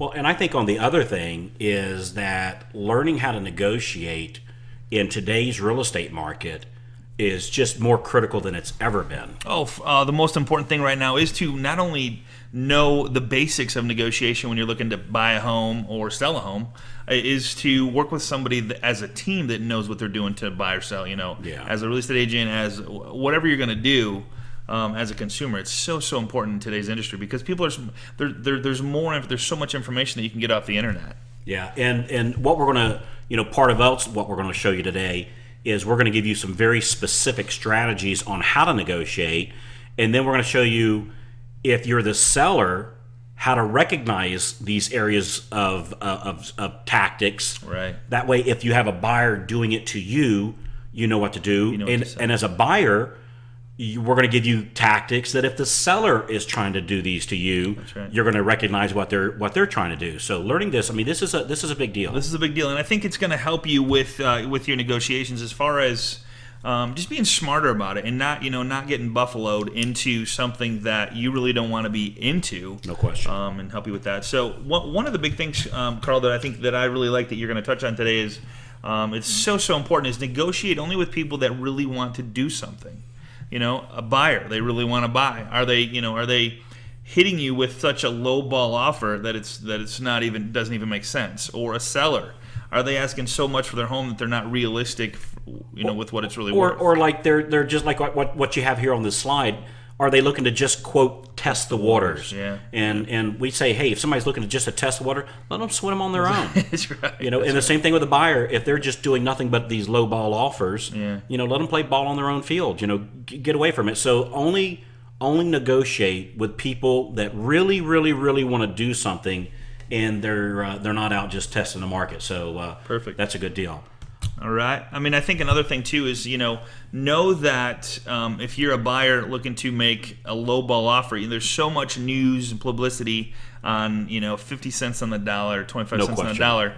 Well, and I think on the other thing is that learning how to negotiate in today's real estate market is just more critical than it's ever been. The most important thing right now is to not only know the basics of negotiation when you're looking to buy a home or sell a home, is to work with somebody as a team that knows what they're doing to buy or sell. Yeah. As a real estate agent, as whatever you're going to do. As a consumer, it's so important in today's industry because people are there's so much information that you can get off the internet. Yeah, and what we're going to, part of else what we're going to show you today is we're going to give you some very specific strategies on how to negotiate, and then we're going to show you, if you're the seller, how to recognize these areas of tactics. Right. That way, if you have a buyer doing it to you, you know what to do. And as a buyer, we're going to give you tactics that if the seller is trying to do these to you, That's right. you're going to recognize what they're trying to do. So learning this, this is a big deal. This is a big deal, and I think it's going to help you with your negotiations as far as just being smarter about it and not getting buffaloed into something that you really don't want to be into. No question. And help you with that. So one of the big things, Carl, that I think that I really like that you're going to touch on today is it's so important is negotiate only with people that really want to do something. A buyer, they really want to buy. Are they hitting you with such a low ball offer that it's not even doesn't even make sense? Or a seller, are they asking so much for their home that they're not realistic, with what it's really worth? Or like they're just like what you have here on this slide. Are they looking to just quote test the waters? Yeah. And we say, hey, if somebody's looking to just to test the water, let them swim on their own. That's right. The same thing with the buyer. If they're just doing nothing but these low ball offers, let them play ball on their own field. Get away from it. So only negotiate with people that really, really, really want to do something, and they're not out just testing the market. So perfect. That's a good deal. All right. I think another thing too is know that if you're a buyer looking to make a low ball offer, there's so much news and publicity on 50 cents on the dollar, 25 cents on the dollar.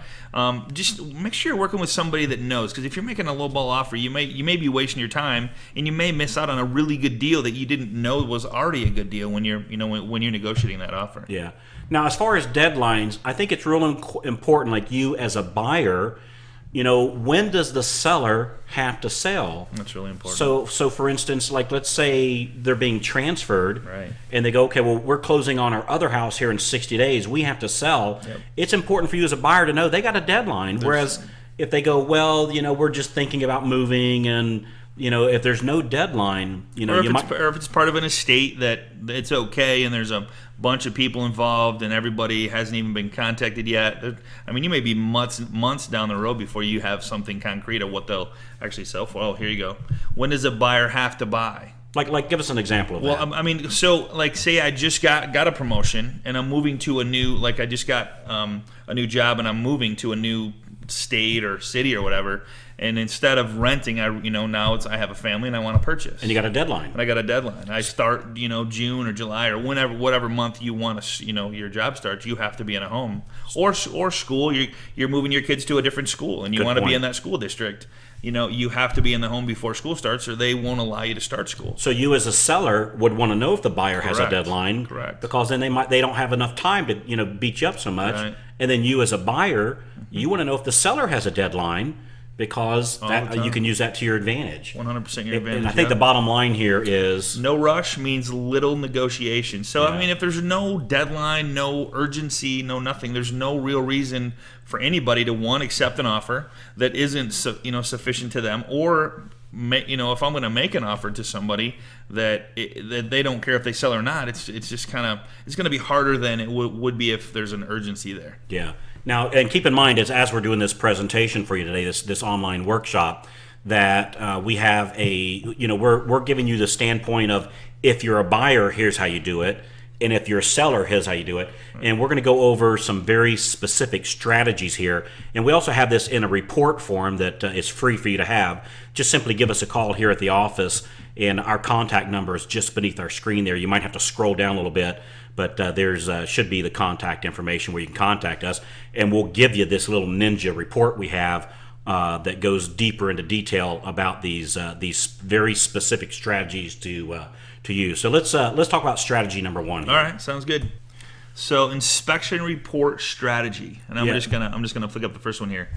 Just make sure you're working with somebody that knows, because if you're making a low ball offer, you may be wasting your time, and you may miss out on a really good deal that you didn't know was already a good deal when you're when you're negotiating that offer. Yeah. Now, as far as deadlines, I think it's real important. Like you as a buyer. When does the seller have to sell? That's really important. So for instance, like let's say they're being transferred, right, and they go, okay, well, we're closing on our other house here in 60 days. We have to sell. Yep. It's important for you as a buyer to know they got a deadline. Whereas if they go, well, we're just thinking about moving, and if there's no deadline, or if it's part of an estate that it's okay, and there's a bunch of people involved, and everybody hasn't even been contacted yet. You may be months down the road before you have something concrete of what they'll actually sell for. Oh, here you go. When does a buyer have to buy? Like give us an example of that. Well, so like say I just got a promotion, and I'm moving to a new, I just got a new job, and I'm moving to a new state or city or whatever. And instead of renting, now I have a family and I want to purchase. And you got a deadline. And I got a deadline. I start, June or July or whatever month you want to, your job starts. You have to be in a home or school. You're moving your kids to a different school, and you want to be in that school district. You have to be in the home before school starts, or they won't allow you to start school. So you, as a seller, would want to know if the buyer has a deadline. Correct. Because then they don't have enough time to beat you up so much. Right. And then you, as a buyer, you want to know if the seller has a deadline, because you can use that to your advantage. 100% your advantage. And I think the bottom line here is no rush means little negotiation. So if there's no deadline, no urgency, no nothing, there's no real reason for anybody to accept an offer that isn't sufficient to them, or if I'm going to make an offer to somebody that they don't care if they sell or not, it's just kind of, it's going to be harder than it would be if there's an urgency there. Yeah. Now, and keep in mind, as we're doing this presentation for you today, this online workshop, that we have we're giving you the standpoint of, if you're a buyer, here's how you do it, and if you're a seller, here's how you do it. And we're going to go over some very specific strategies here. And we also have this in a report form that is free for you to have. Just simply give us a call here at the office, and our contact number is just beneath our screen there. You might have to scroll down a little bit, but there's should be the contact information where you can contact us, and we'll give you this little ninja report we have that goes deeper into detail about these very specific strategies to use. So let's talk about strategy number one here. All right, sounds good. So inspection report strategy, and I'm Yeah. just gonna flick up the first one here.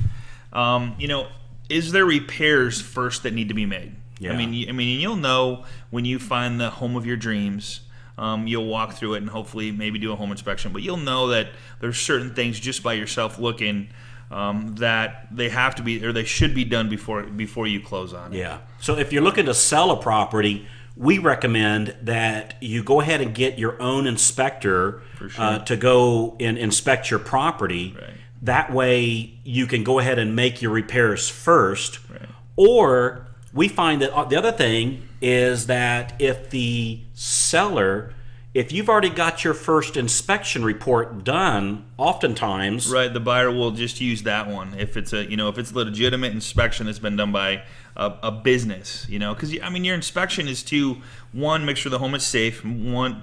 Is there repairs first that need to be made? Yeah. I mean, you'll know when you find the home of your dreams. You'll walk through it and hopefully maybe do a home inspection, but you'll know that there's certain things just by yourself looking that they have to be or they should be done before you close on it. Yeah. So if you're looking to sell a property, we recommend that you go ahead and get your own inspector For sure. to go and inspect your property. Right. That way you can go ahead and make your repairs first. Right. Or we find that the other thing is that if the seller, if you've already got your first inspection report done, oftentimes Right, the buyer will just use that one if it's if it's a legitimate inspection that's been done by a business, because your inspection is to one, make sure the home is safe,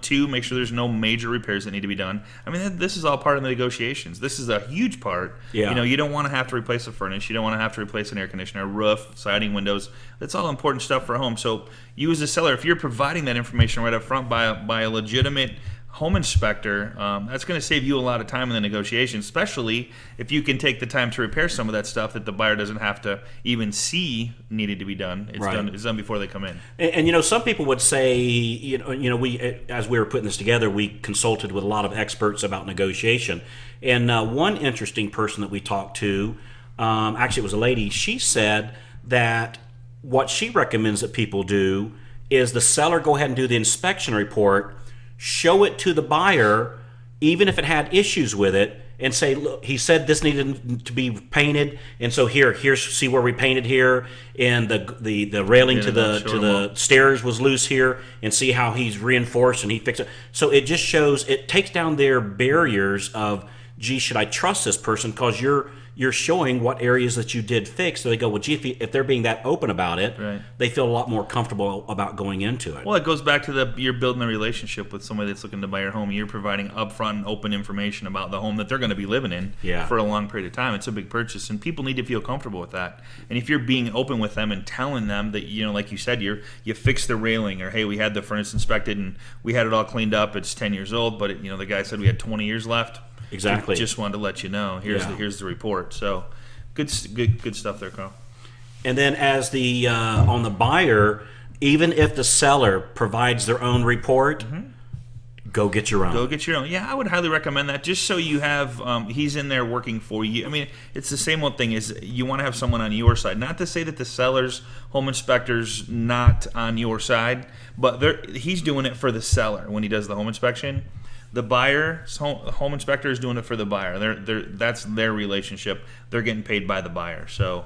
two, make sure there's no major repairs that need to be done. This is all part of the negotiations. This is a huge part. Yeah. You don't want to have to replace a furnace, you don't want to have to replace an air conditioner, roof, siding, windows. That's all important stuff for a home. So you as a seller, if you're providing that information right up front by a legitimate home inspector, that's going to save you a lot of time in the negotiation, especially if you can take the time to repair some of that stuff that the buyer doesn't have to even see needed to be done. Right. It's done before they come in. And some people would say, we as we were putting this together, we consulted with a lot of experts about negotiation. And one interesting person that we talked to, actually it was a lady, she said that what she recommends that people do is the seller go ahead and do the inspection report, show it to the buyer, even if it had issues with it, and say, look, he said this needed to be painted, and so here's see where we painted here, and the railing to the stairs was loose here, and see how he's reinforced and he fixed it. So it just shows, it takes down their barriers of, gee, should I trust this person? Because you're showing what areas that you did fix. So they go, well, gee, if they're being that open about it, Right. they feel a lot more comfortable about going into it. Well, it goes back to you're building a relationship with somebody that's looking to buy your home. You're providing upfront and open information about the home that they're going to be living in Yeah. for a long period of time. It's a big purchase, and people need to feel comfortable with that. And if you're being open with them and telling them that, like you said, you fixed the railing, or hey, we had the furnace inspected and we had it all cleaned up. It's 10 years old, but the guy said we had 20 years left. Exactly. Just wanted to let you know. Here's the report. So good stuff there, Carl. And then as the on the buyer, even if the seller provides their own report, go get your own. Go get your own. Yeah, I would highly recommend that, just so you have he's in there working for you. It's the same old thing, is you want to have someone on your side. Not to say that the seller's home inspector's not on your side, but he's doing it for the seller when he does the home inspection. The buyer's home inspector is doing it for the buyer. That's their relationship. They're getting paid by the buyer. So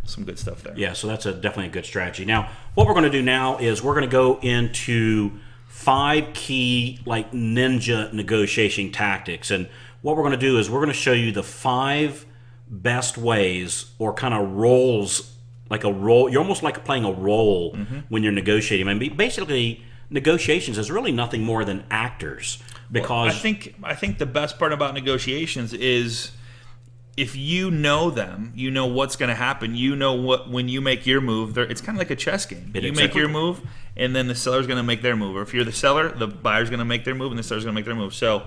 some good stuff there. Yeah, so that's definitely a good strategy. Now, what we're going to do now is we're going to go into 5 key ninja negotiation tactics. And what we're going to do is we're going to show you the 5 best ways, or kind of roles, like a role. You're almost like playing a role when you're negotiating. Basically, negotiations is really nothing more than actors. Because I think the best part about negotiations is if you know them, you know what's going to happen. You know what when you make your move. It's kind of like a chess game. You make your move, and then the seller's going to make their move. Or if you're the seller, the buyer's going to make their move, and the seller's going to make their move. So,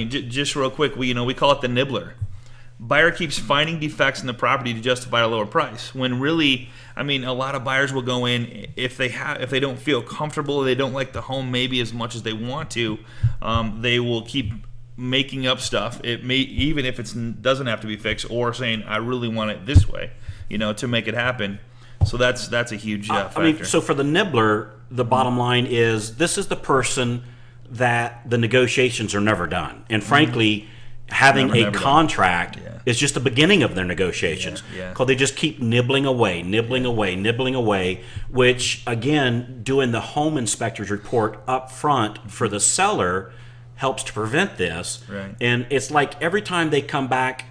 just real quick, we call it the nibbler. Buyer keeps finding defects in the property to justify a lower price, when really, a lot of buyers will go in if they don't feel comfortable, they don't like the home maybe as much as they want to, they will keep making up stuff. It may, even if it doesn't have to be fixed, or saying I really want it this way, to make it happen. So that's a huge factor. so for the nibbler, the bottom line is this is the person that the negotiations are never done, and frankly. Having a contract is just the beginning of their negotiations, because they just keep nibbling away, which, again, doing the home inspector's report up front for the seller helps to prevent this. Right. And it's like every time they come back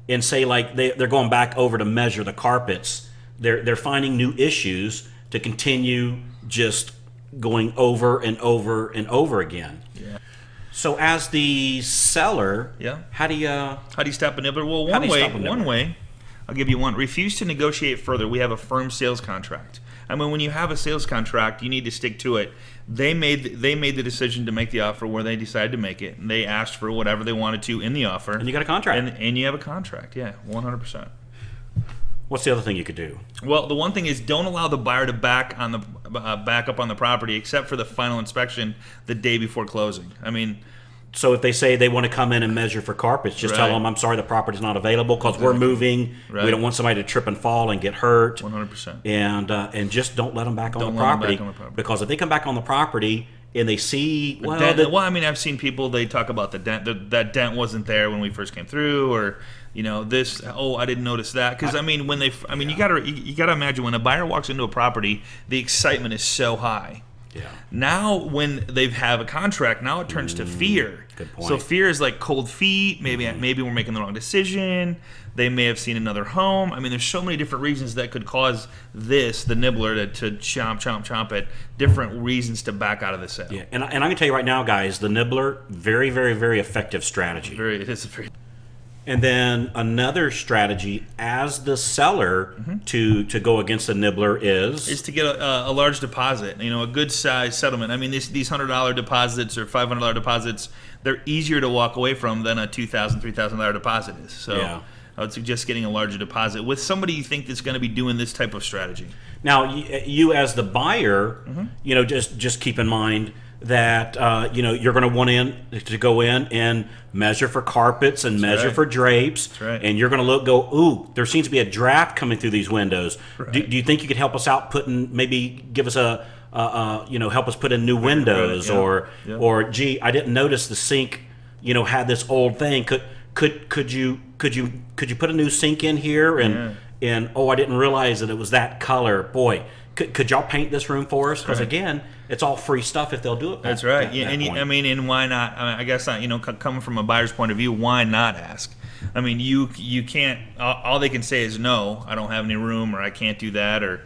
and say they're going back over to measure the carpets, they're finding new issues to continue just going over and over and over again. Yeah. So as the seller, how do you stop a nibbler? Well, one way, I'll give you one. Refuse to negotiate further. We have a firm sales contract. I mean, when you have a sales contract, you need to stick to it. They made the decision to make the offer where they decided to make it, and they asked for whatever they wanted to in the offer. And you got a contract. And you have a contract, yeah, 100%. What's the other thing you could do? Well, the one thing is don't allow the buyer to back up on the property except for the final inspection the day before closing. I mean, So if they say they want to come in and measure for carpets, just tell Right. them, I'm sorry, the property's not available because we're moving. Right. We don't want somebody to trip and fall and get hurt. 100%. And just don't let them back on, Don't the let 'em property, back on the property. because if they come back on the property and they see, well, I mean, I've seen people, they talk about the dent. That dent wasn't there when we first came through, or this. Oh, I didn't notice that. Because you gotta imagine when a buyer walks into a property, the excitement is so high. yeah. Now, when they have a contract, now it turns to fear. Good point. So fear is like cold feet. Maybe we're making the wrong decision. They may have seen another home. I mean, there's so many different reasons that could cause the nibbler, to chomp at different reasons to back out of the sale. Yeah, and I can tell you right now, guys, the nibbler, very, very, very effective strategy. It is a very. And then another strategy as the seller to go against the nibbler is To get a large deposit, a good size settlement. I mean, these $100 deposits or $500 deposits, they're easier to walk away from than a $2,000, $3,000 deposit is. So Yeah. I would suggest getting a larger deposit with somebody you think that's going to be doing this type of strategy. now you as the buyer, just keep in mind that you're going to want to go in and measure for carpets and measure right. for drapes, right. and you're going to go, ooh, there seems to be a draft coming through these windows. Right. Do you think you could help us out maybe give us help us put in new windows, yeah. Yeah. or gee, I didn't notice the sink had this old thing. Could you put a new sink in here, and oh, I didn't realize that it was that color. Boy, could y'all paint this room for us? Because Right. again, it's all free stuff if they'll do it. That's right. That And point. and why not? I guess coming from a buyer's point of view, why not ask? I mean, you can't. All they can say is no. I don't have any room, or I can't do that, or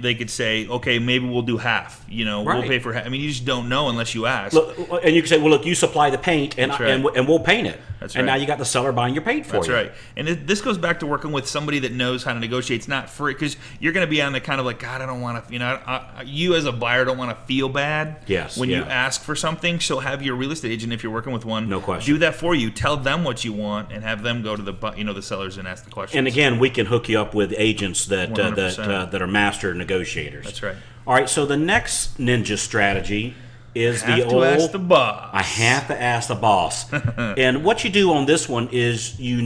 they could say, okay, maybe we'll do half. We'll Right. pay for half. I mean, you just don't know unless you ask. Look, and you can say, well, look, you supply the paint, and That's right. and we'll paint it. That's and right. now you got the seller buying your paint for That's you. right. And this goes back to working with somebody that knows how to negotiate. It's not free, because you're going to be on the kind of like, God, I don't want to, you as a buyer don't want to feel bad Yes, when you yeah. ask for something. So have your real estate agent, if you're working with one, No question. do that for you. Tell them what you want and have them go to the sellers and ask the questions. And again, we can hook you up with agents that 100%. that are master negotiators. That's right. All right. So the next ninja strategy is Have the to old. ask the boss. I have to ask the boss. And what you do on this one is you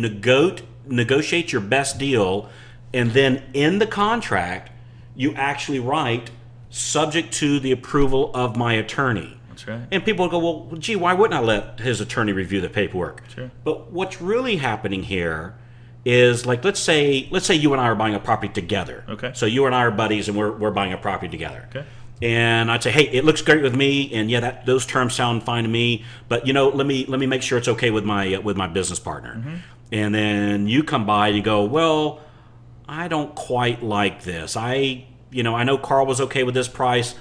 negotiate your best deal, and then in the contract, you actually write, subject to the approval of my attorney. That's right. And people go, well, gee, why wouldn't I let his attorney review the paperwork? Sure. But what's really happening here is, like, let's say you and I are buying a property together. Okay. So you and I are buddies, and we're buying a property together. Okay. And I'd say, hey, it looks great with me, and yeah, those terms sound fine to me. But let me make sure it's okay with my business partner. Mm-hmm. And then you come by and you go, well, I don't quite like this. I know Carl was okay with this price.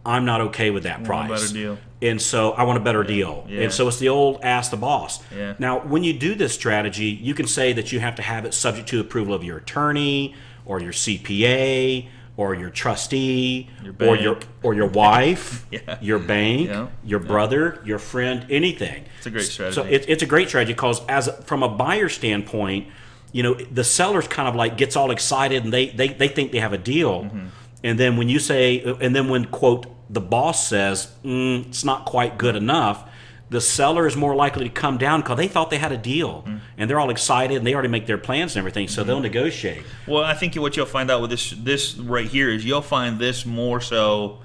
I'm not okay with that price. Want a better deal. And so I want a better deal. Yeah. And so it's the old ask the boss. Yeah. Now, when you do this strategy, you can say that you have to have it subject to approval of your attorney or your CPA or your trustee Your or bank. your wife, Yeah. your bank, Yeah. your brother, your friend, anything. It's a great strategy. So it's a great strategy because from a buyer standpoint, the seller's kind of like gets all excited and they think they have a deal. Mm-hmm. And then when quote the boss says it's not quite good enough, the seller is more likely to come down because they thought they had a deal and they're all excited and they already make their plans and everything, so they'll negotiate. Well, I think what you'll find out with this right here is you'll find this more so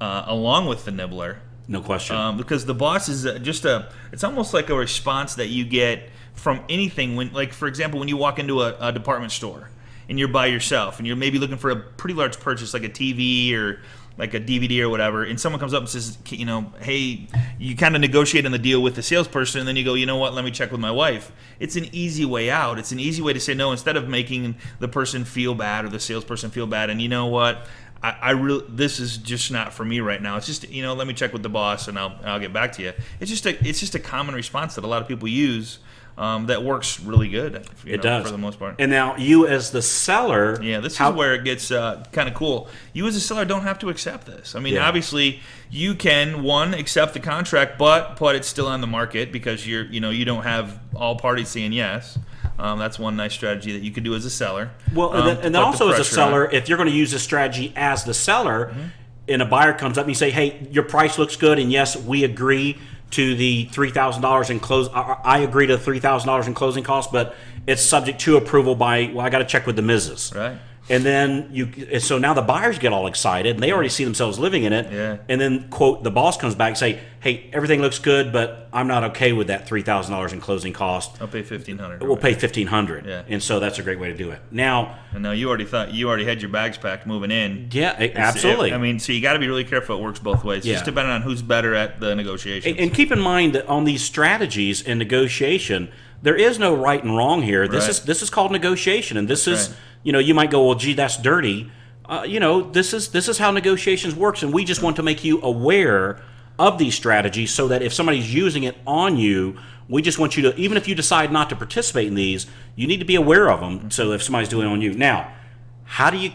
along with the nibbler. No question. Because the boss is it's almost like a response that you get from anything when, like, for example, when you walk into a department store and you're by yourself and you're maybe looking for a pretty large purchase like a TV or like a DVD or whatever, and someone comes up and says, hey, you kind of negotiate on the deal with the salesperson, and then you go, you know what, let me check with my wife. It's an easy way out. It's an easy way to say no instead of making the person feel bad or the salesperson feel bad. And you know what? This is just not for me right now. It's just, let me check with the boss and I'll get back to you. It's just a common response that a lot of people use that works really good. It does for the most part. And now you as the seller, Yeah, this is where it gets kind of cool. You as a seller don't have to accept this. I mean, Yeah. obviously, you can accept the contract, but put it still on the market because you don't have all parties saying yes. That's one nice strategy that you could do as a seller. Well, and then also as a seller, if you're going to use this strategy as the seller, and a buyer comes up and you say, "Hey, your price looks good, and yes, we agree to the $3,000 in close. I agree to $3,000 in closing costs, but it's subject to approval by. Well, I got to check with the Mrs. Right. And then so now the buyers get all excited, and they already see themselves living in it. Yeah. And then quote the boss comes back and say, "Hey, everything looks good, but I'm not okay with that $3,000 in closing cost. I'll pay $1,500. We'll pay $1,500." Yeah. And so that's a great way to do it. Now, And now you already had your bags packed moving in. yeah, absolutely. I mean, so you got to be really careful. It works both ways. Yeah. Just depending on who's better at the negotiations. And keep in mind that on these strategies in negotiation, there is no right and wrong here. This Right. is called negotiation, and this is right. you might go, well, gee, that's dirty. This is how negotiations works, and we just want to make you aware of these strategies so that if somebody's using it on you, we just want you to, even if you decide not to participate in these, you need to be aware of them. So if somebody's doing it on you, now, how do you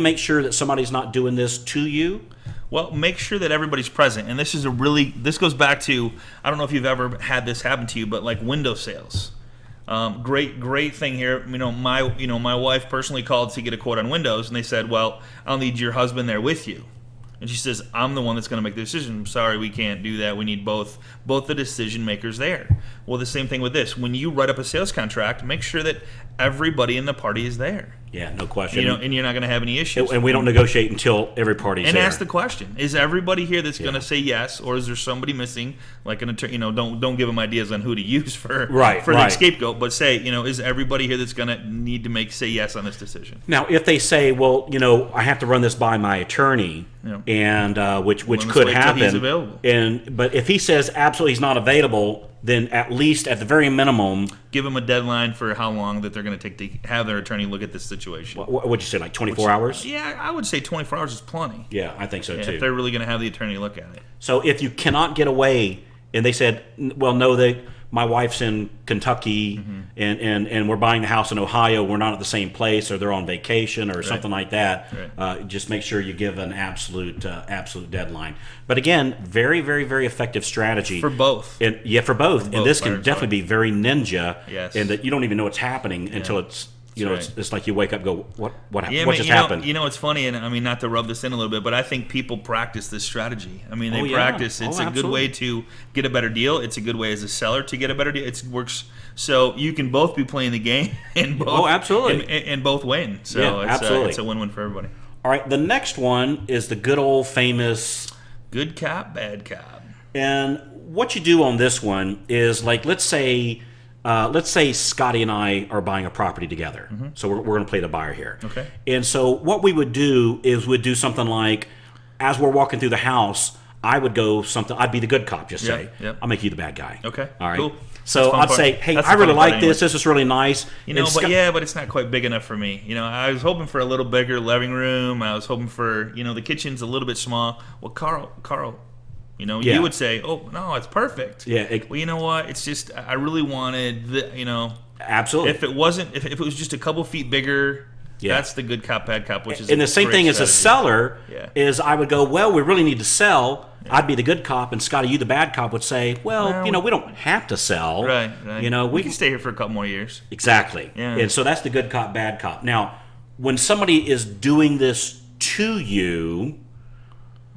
make sure that somebody's not doing this to you? Well, make sure that everybody's present. And this goes back to, I don't know if you've ever had this happen to you, but like window sales. Great thing here. My wife personally called to get a quote on windows, and they said, "Well, I'll need your husband there with you." And she says, "I'm the one that's going to make the decision. I'm sorry, we can't do that. We need both the decision makers there." Well, the same thing with this. When you write up a sales contract, make sure that everybody in the party is there. Yeah, no question. And you're not going to have any issues. And we don't negotiate until every party's And there. ask the question: is everybody here that's going Yeah. to say yes, or is there somebody missing? Like an attorney, don't give them ideas on who to use for Right. the scapegoat, but say, is everybody here that's going to need to say yes on this decision? Now, if they say, well, I have to run this by my attorney, Yeah. and which Well, let's could wait till happen, he's available. but if he says absolutely he's not available, then at least at the very minimum, Give them a deadline for how long that they're going to take to have their attorney look at this situation. what would you say, like 24 hours? Yeah, I would say 24 hours is plenty. Yeah, I think so If too. they're really going to have the attorney look at it. So if you cannot get away, and they said, well, no, my wife's in Kentucky, and we're buying the house in Ohio, we're not at the same place, or they're on vacation, or something like that. Right. Just make sure you give an absolute deadline. But again, very, very, very effective strategy For both. And for both. And this can buyers, definitely be very ninja. Yes. And that you don't even know what's happening until it's. right. It's like you wake up and go, what Yeah, just happened? It's funny, and I mean, not to rub this in a little bit, but I think people practice this strategy. I mean, they Oh, yeah. practice. It's Oh, a good way to get a better deal. It's a good way as a seller to get a better deal. It works, so you can both be playing the game and both. Oh, absolutely. and both win. So Yeah, absolutely. It's a win-win for everybody. All right, the next one is the good old famous. Good cop, bad cop. And what you do on this one is, like, let's say Scotty and I are buying a property together. So we're going to play the buyer here. Okay. And so what we would do is we'd do something like, as we're walking through the house, I'd be the good cop, just say. Yep. I'll make you the bad guy. Okay, All right. cool. So That's the fun I'd part. say, hey, That's I the really funny part like this. This is really nice. And But it's not quite big enough for me. I was hoping for a little bigger living room. I was hoping for, the kitchen's a little bit small. Well, Carl, Yeah. you would say, "Oh no, it's perfect." Yeah, Well, you know what? It's just I really wanted Absolutely. if it was just a couple feet bigger. Yeah. That's the good cop, bad cop, which is And the same thing as a seller Yeah. is I would go, well, we really need to sell. I'd be the good cop, and Scotty, you the bad cop, would say, well, we don't have to sell. Right. We can stay here for a couple more years. Exactly. Yeah. And so that's the good cop, bad cop. Now, when somebody is doing this to you,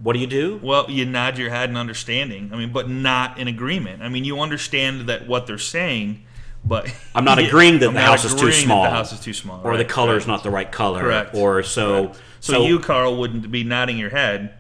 what do you do? Well, you nod your head in understanding. I mean, but not in agreement. I mean, you understand that what they're saying, but I'm not agreeing that I'm the not house is too agreeing that small. The house is too small, Or right, the color is right. not the right color. Correct. Or so. Correct. So you, Carl, wouldn't be nodding your head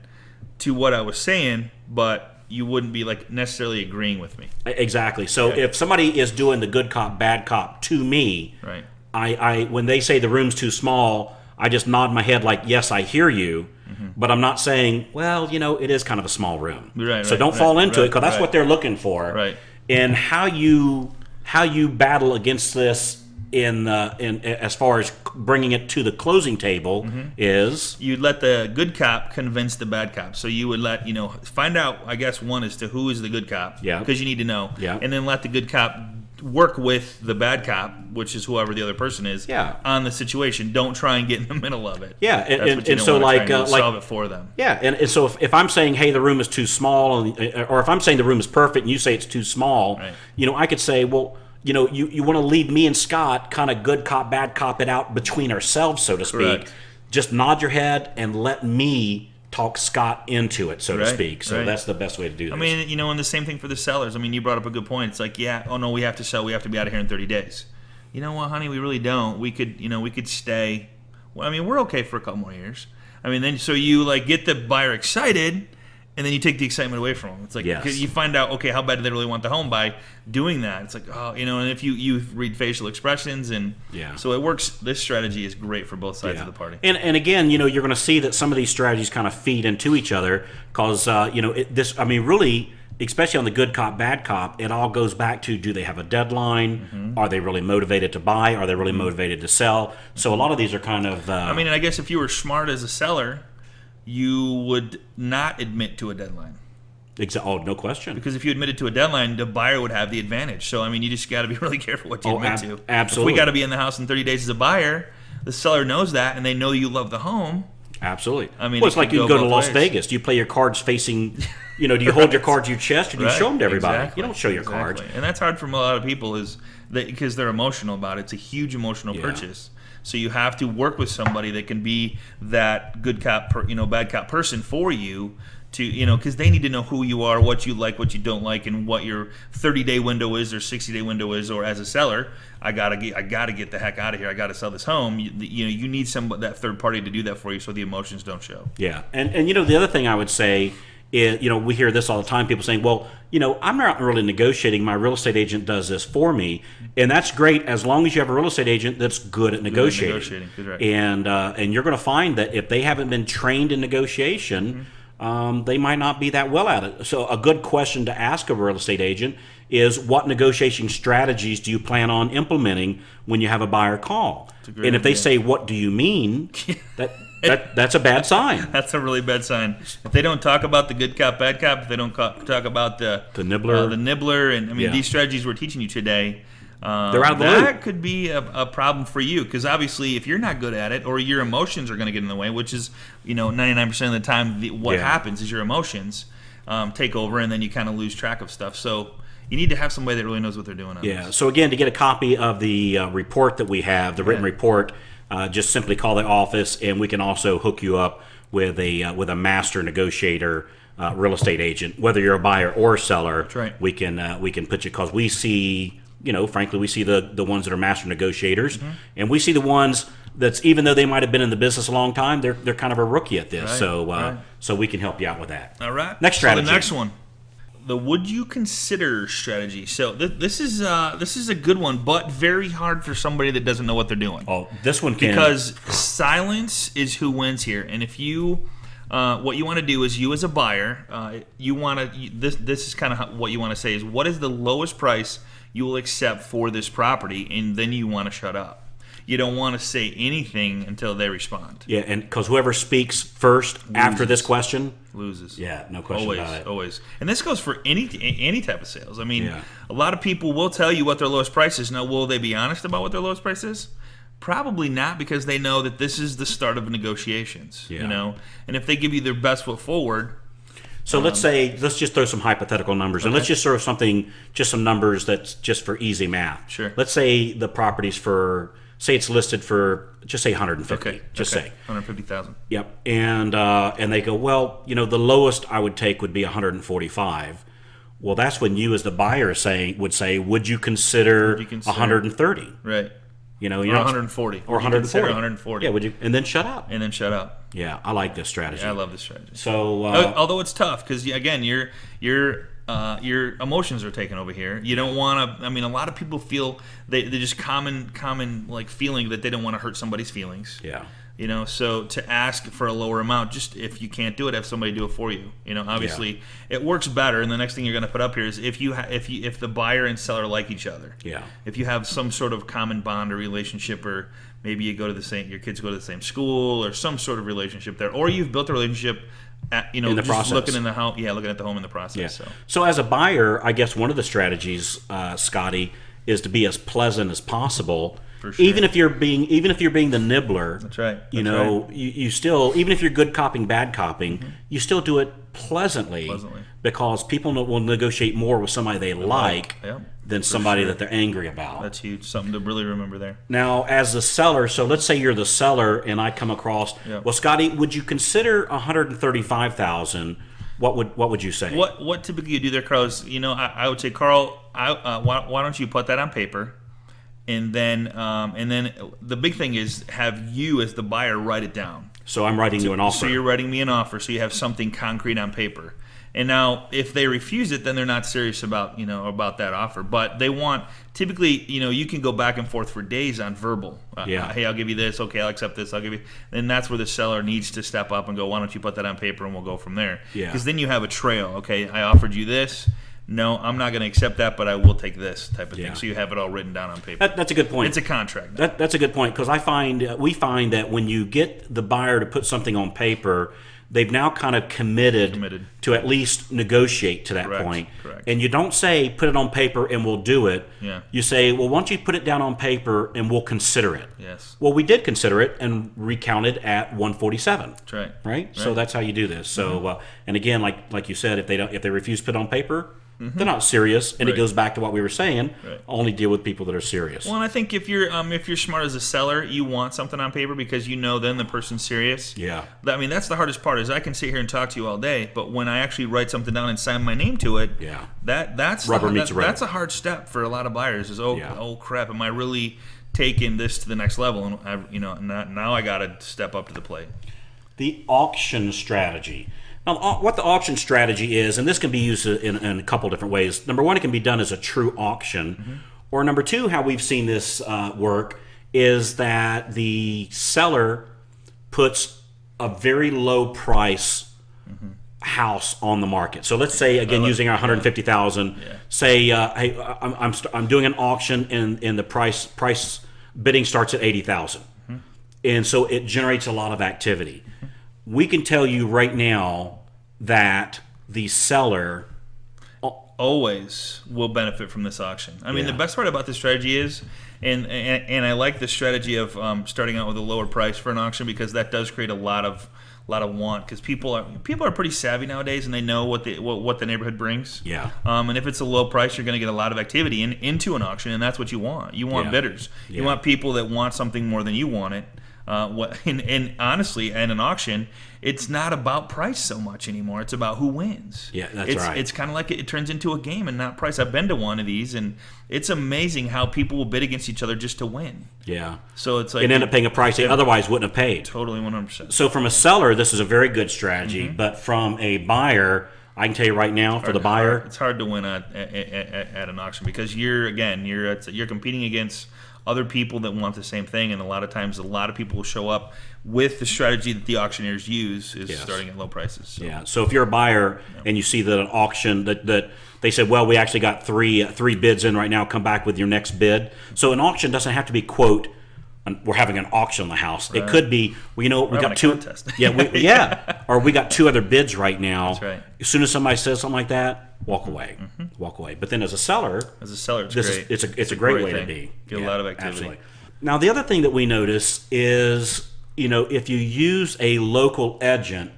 to what I was saying, but you wouldn't be like necessarily agreeing with me. Exactly. So if somebody is doing the good cop, bad cop to me, Right. I when they say the room's too small, I just nod my head like, yes, I hear you. But I'm not saying, well, it is kind of a small room. Right, so right, don't right, fall into it, right, because that's right. what they're looking for. Right. And how you battle against this in as far as bringing it to the closing table is You'd let the good cop convince the bad cop. So you would let, find out, I guess, one as to who is the good cop. Yeah. Because you need to know. Yeah. And then let the good cop work with the bad cop, which is whoever the other person is, Yeah. on the situation. Don't try and get in the middle of it. Yeah, That's and- what you and don't so wanna like, try and do, like- solve it for them. yeah, and so if I'm saying, hey, the room is too small, or if I'm saying the room is perfect and you say it's too small, Right. I could say, well, you want to leave me and Scott kind of good cop, bad cop it out between ourselves, so to speak. Correct. Just nod your head and let me talk Scott into it, so to Right, speak. So right. that's the best way to do this. I mean, and the same thing for the sellers. I mean, you brought up a good point. It's like, yeah, oh no, we have to sell. We have to be out of here in 30 days. You know what, honey? We really don't. We could stay. Well, I mean, we're okay for a couple more years. I mean, then so you like get the buyer excited, and then you take the excitement away from them. It's like, Yes. 'cause you find out, okay, how bad do they really want the home by doing that? It's like, oh, and if you read facial expressions, and Yeah. so it works. This strategy is great for both sides of the party. And again, you're going to see that some of these strategies kind of feed into each other because really, especially on the good cop bad cop, it all goes back to, do they have a deadline? Are they really motivated to buy? Are they really motivated to sell? So a lot of these are kind of I mean, and I guess if you were smart as a seller, you would not admit to a deadline. no question. Because if you admitted to a deadline, the buyer would have the advantage. So, I mean, you just got to be really careful what you Oh, admit to. absolutely. If we got to be in the house in 30 days as a buyer, the seller knows that, and they know you love the home. Absolutely. I mean, well, it's it like could you can go go to both Las ways. Vegas. Do you play your cards facing, do you hold your cards to your chest, or do you show them to everybody? Exactly. You don't show your cards. Exactly. And that's hard for a lot of people because they're emotional about it. It's a huge emotional Yeah. purchase. So you have to work with somebody that can be that good cop, bad cop person for you to, because they need to know who you are, what you like, what you don't like, and what your 30-day window is or 60-day window is. Or as a seller, I gotta get the heck out of here. I gotta sell this home. You need that third party to do that for you, so the emotions don't show. Yeah, and the other thing I would say is, we hear this all the time. People saying, well, I'm not really negotiating. My real estate agent does this for me, and that's great as long as you have a real estate agent that's good at negotiating. Good, right. And you're going to find that if they haven't been trained in negotiation, they might not be that well at it. So a good question to ask a real estate agent is, what negotiation strategies do you plan on implementing when you have a buyer call? great And if they idea. say, what do you mean? That's a bad sign. That's a really bad sign. If they don't talk about the good cop, bad cop, if they don't talk about the nibbler. the nibbler, and I mean Yeah. these strategies we're teaching you today, They're out of the that loop. could be a problem for you, because obviously if you're not good at it, or your emotions are going to get in the way, which is 99% of the time what Yeah. happens is your emotions take over, and then you kind of lose track of stuff. So you need to have somebody that really knows what they're doing on Yeah. this. So again, to get a copy of the report that we have, the written report, just simply call the office, and we can also hook you up with a master negotiator, real estate agent. Whether you're a buyer or a seller, That's right. we can put you, because we see, frankly, we see the ones that are master negotiators, and we see the ones that's, even though they might have been in the business a long time, they're kind of a rookie at this. Right, So right. so we can help you out with that. All right. Next strategy. So the next one, the would you consider strategy. So this is a good one, but very hard for somebody that doesn't know what they're doing. Oh, this one can, Because silence is who wins here. And if you, what you want to do is, you as a buyer, you want to, this is kind of what you want to say is, what is the lowest price you will accept for this property? And then you want to shut up. You don't want to say anything until they respond. yeah, and because whoever speaks first after this question, Loses. yeah, no question Always, about it. always. And this goes for any type of sales. I mean, Yeah. a lot of people will tell you what their lowest price is. Now, will they be honest about what their lowest price is? Probably not, because they know that this is the start of negotiations. Yeah. And if they give you their best foot forward, So let's just throw some hypothetical numbers, and let's just throw just some numbers that's just for easy math. Sure. Let's say the property's say it's listed for, just say 150. okay, Just say. 150,000. Yep. And they go, well, the lowest I would take would be 145. Well, that's when you as the buyer would say, would you consider, Would you consider- 130? Right. You're Or not- 140. Or Would you consider 140. 140. Yeah, would you? And then shut up. And then shut up. Yeah, I like this strategy. I love this strategy. So Although it's tough, because again, your emotions are taken over here. You don't want to. I mean, a lot of people feel they just common like feeling that they don't want to hurt somebody's feelings. yeah. So to ask for a lower amount, just if you can't do it, have somebody do it for you. Obviously it works better. And the next thing you're going to put up here is if the buyer and seller like each other. Yeah. If you have some sort of common bond or relationship, or maybe you go to your kids go to the same school, or some sort of relationship there, or you've built a relationship in the just process. Looking at the home in the process. Yeah. So as a buyer, I guess one of the strategies, Scotty, is to be as pleasant as possible. For sure. Even if you're being the nibbler, that's right. You still, even if you're good copying, bad copying, you still do it pleasantly. Because people will negotiate more with somebody they like than somebody that they're angry about. That's huge. Something to really remember there. Now, as the seller, so let's say you're the seller, and I come across. Well, Scotty, would you consider $135,000? What would you say? What typically you do there, Carl? Is I would say, Carl, why don't you put that on paper? And then the big thing is have you as the buyer write it down. So I'm writing you an offer. So you're writing me an offer, so you have something concrete on paper. And now, if they refuse it, then they're not serious about that offer. But they want typically, you can go back and forth for days on verbal. Hey, I'll give you this. Okay, I'll accept this. I'll give you. And that's where the seller needs to step up and go, why don't you put that on paper and we'll go from there. Because then you have a trail. Okay, I offered you this. No, I'm not going to accept that, but I will take this type of thing. So you have it all written down on paper. That's a good point. It's a contract. That's a good point, because we find that when you get the buyer to put something on paper, they've now kind of committed to at least negotiate to that point. Correct. And you don't say, put it on paper and we'll do it. Yeah. You say, well, why don't you put it down on paper and we'll consider it. Yes. Well, we did consider it and recounted at 147. That's right. Right? So that's how you do this. So, and again, like you said, if they refuse to put it on paper, they're not serious, and it goes back to what we were saying. Only deal with people that are serious. Well, and I think if you're smart as a seller, you want something on paper because then the person's serious. Yeah. I mean, that's the hardest part. Is I can sit here and talk to you all day, but when I actually write something down and sign my name to it, that's rubber meets road. That's a hard step for a lot of buyers. Is oh crap, am I really taking this to the next level? And now I got to step up to the plate. The auction strategy. Now, what the auction strategy is, and this can be used in a couple different ways. Number one, it can be done as a true auction. Or number two, how we've seen this work is that the seller puts a very low price house on the market. So let's say, again, using our 150,000, say, hey, I'm doing an auction, and the price bidding starts at 80,000. And so it generates a lot of activity. We can tell you right now that the seller always will benefit from this auction. I mean, the best part about this strategy is, and I like the strategy of starting out with a lower price for an auction, because that does create a lot of want, because people are pretty savvy nowadays, and they know what the neighborhood brings. And if it's a low price, you're going to get a lot of activity into an auction, and that's what you want. You want bidders. You want people that want something more than you want it. And honestly, in an auction, it's not about price so much anymore. It's about who wins. Yeah, that's right. It's kind of like it turns into a game and not price. I've been to one of these, and it's amazing how people will bid against each other just to win. Yeah. So it's like and end up paying a price they otherwise wouldn't have paid. Totally, 100%. So from a seller, this is a very good strategy, but from a buyer, I can tell you right now, for the buyer, it's hard to win at an auction, because you're competing against other people that want the same thing, and a lot of times a lot of people will show up with the strategy that the auctioneers use is starting at low prices. So. So if you're a buyer and you see that an auction that they said, well, we actually got three bids in right now, come back with your next bid. So an auction doesn't have to be, quote, we're having an auction on the house. Right. It could be, we got two. Contest. Or we got two other bids right now. That's right. As soon as somebody says something like that, walk away. But then as a seller, it's great. It's a great way to be. Get a lot of activity. Absolutely. Now the other thing that we notice is, if you use a local agent,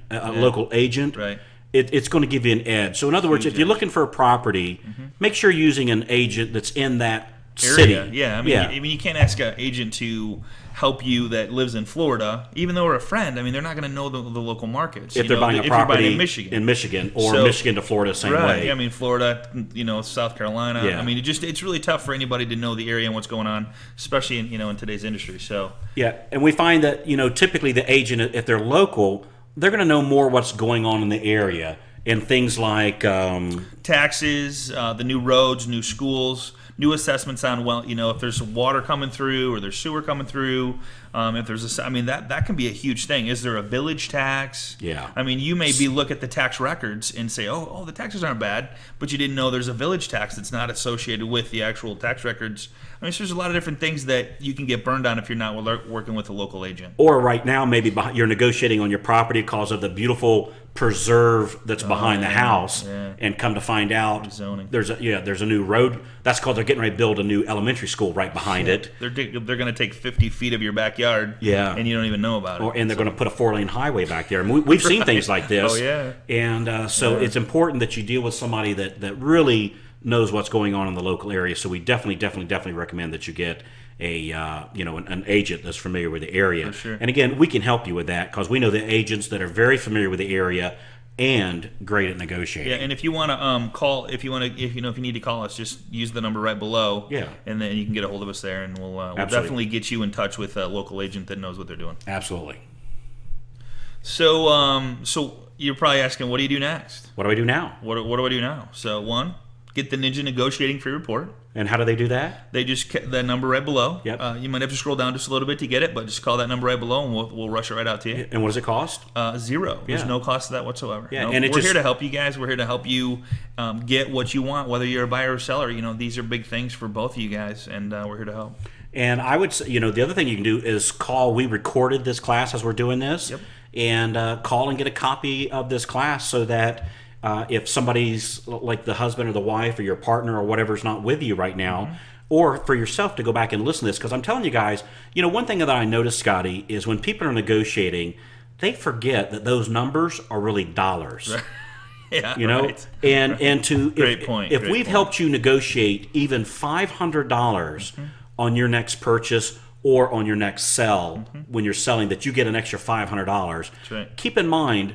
right. It's going to give you an edge. So in other words, if you're looking for a property, make sure you're using an agent that's in that city. Yeah, I mean, you can't ask an agent to help you that lives in Florida, even though we're a friend. I mean, they're not going to know the local markets. If they're buying a property in Michigan, or Michigan to Florida, same way. Yeah, I mean, Florida, South Carolina. Yeah. I mean, it's really tough for anybody to know the area and what's going on, especially in today's industry. So and we find that typically the agent, if they're local, they're going to know more what's going on in the area. And things like taxes, the new roads, new schools, new assessments on, well, if there's water coming through or there's sewer coming through. If there's that can be a huge thing. Is there a village tax? Yeah. I mean, you may look at the tax records and say, oh, the taxes aren't bad, but you didn't know there's a village tax that's not associated with the actual tax records. I mean, so there's a lot of different things that you can get burned on if you're not working with a local agent. or right now maybe you're negotiating on your property because of the beautiful preserve that's behind the house, and come to find out Zoning. there's a new road. That's called they're getting ready to build a new elementary school right behind it. They're going to take 50 feet of your backyard, Yeah. and you don't even know about it. And they're going to put a 4-lane highway back there. And we've seen things like this. Oh, yeah. And so it's important that you deal with somebody that really knows what's going on in the local area. So we definitely recommend that you get an agent that's familiar with the area. For sure. And again, we can help you with that because we know the agents that are very familiar with the area and great at negotiating. Yeah, and if you want to call, if you need to call us, just use the number right below. Yeah. And then you can get a hold of us there, and we'll Absolutely. definitely get you in touch with a local agent that knows what they're doing. Absolutely. So you're probably asking, what do you do next? What do I do now? What do I do now? So one, get the Ninja Negotiating Free Report. And how do they do that? They just the number right below. Yep. You might have to scroll down just a little bit to get it, but just call that number right below, and we'll rush it right out to you. And what does it cost? Zero. There's Yeah. no cost to that whatsoever. Yeah, No, and we're here to help you guys. We're here to help you get what you want, whether you're a buyer or seller. These are big things for both of you guys, and we're here to help. And I would say, the other thing you can do is call. We recorded this class as we're doing this. Yep. And call and get a copy of this class so that if somebody's like the husband or the wife or your partner or whatever's not with you right now, or for yourself to go back and listen to this. Because I'm telling you guys, one thing that I noticed, Scotty, is when people are negotiating, they forget that those numbers are really dollars. Yeah, Right. And to Great point. If Great we've point. helped you negotiate even $500 on your next purchase or on your next sell when you're selling, that you get an extra $500. That's right. Keep in mind,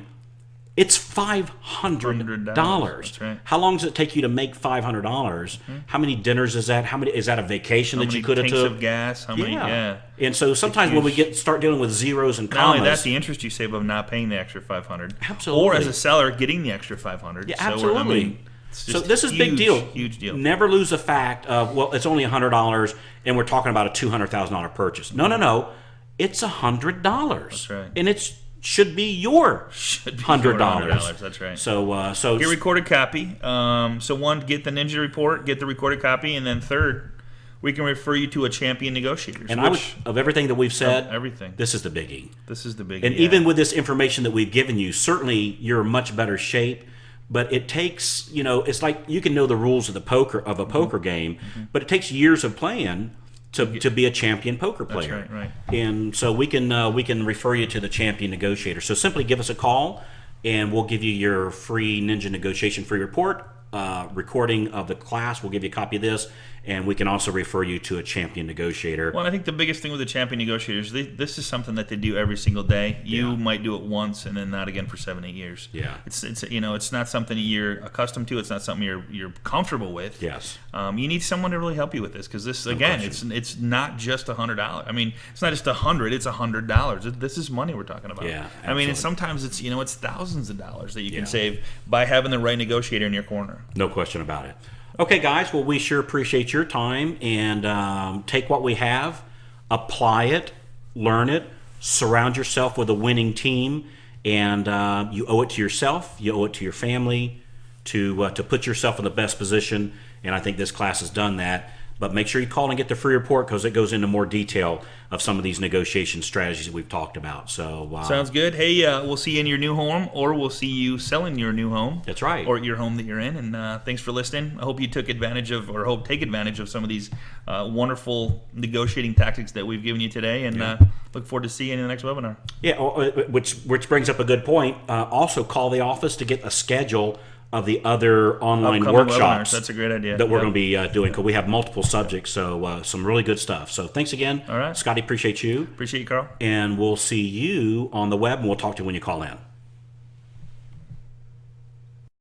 it's $500. That's right. How long does it take you to make $500? How many dinners is that? Is that a vacation that you could have tanks took? of gas? How many? Yeah. And so sometimes when we start dealing with zeros and Not only commas, that, the interest you save of not paying the extra $500. Absolutely. Or as a seller, getting the extra $500. Yeah, So absolutely. it's So just this is a big deal. Huge deal. Never lose the fact of, well, it's only $100 and we're talking about a $200,000 purchase. No. It's $100. That's right. And it should be your Should be $100. $100. That's right. So Get a recorded copy. So one, get the Ninja Report, get the recorded copy, and then third, we can refer you to a champion negotiators. and of everything that we've said, everything. this is the biggie. This is the big. And even with this information that we've given you, certainly you're in much better shape. But it takes, it's like you can know the rules of a poker game, but it takes years of playing to be a champion poker player. That's right. And so we can refer you to the champion negotiator. So simply give us a call, and we'll give you your free Ninja Negotiation Free Report recording of the class. We'll give you a copy of this, and we can also refer you to a champion negotiator. Well, I think the biggest thing with the champion negotiators, this is something that they do every single day. You might do it once and then not again for 7-8 years. Yeah. It's not something you're accustomed to. It's not something you're comfortable with. Yes. You need someone to really help you with this, because this again, it's not just $100. I mean, it's not just $100. It's $100. This is money we're talking about. Yeah, I mean, absolutely. and sometimes it's thousands of dollars that you can Yeah. save by having the right negotiator in your corner. No question about it. Okay, guys. Well, we sure appreciate your time, and take what we have, apply it, learn it, surround yourself with a winning team, and you owe it to yourself, you owe it to your family, to put yourself in the best position. And I think this class has done that. But make sure you call and get the free report, because it goes into more detail of some of these negotiation strategies that we've talked about. So Sounds good. Hey, we'll see you in your new home, or we'll see you selling your new home. That's right. Or your home that you're in. And thanks for listening. I hope you take advantage of some of these wonderful negotiating tactics that we've given you today. And look forward to seeing you in the next webinar. Yeah, which brings up a good point. Also, call the office to get a schedule of the other online Upcoming workshops. webinars. That's a great idea. That we're Yep. going to be doing, because we have multiple subjects. So some really good stuff. So thanks again. All right. Scotty, appreciate you. Appreciate you, Carl. And we'll see you on the web, and we'll talk to you when you call in.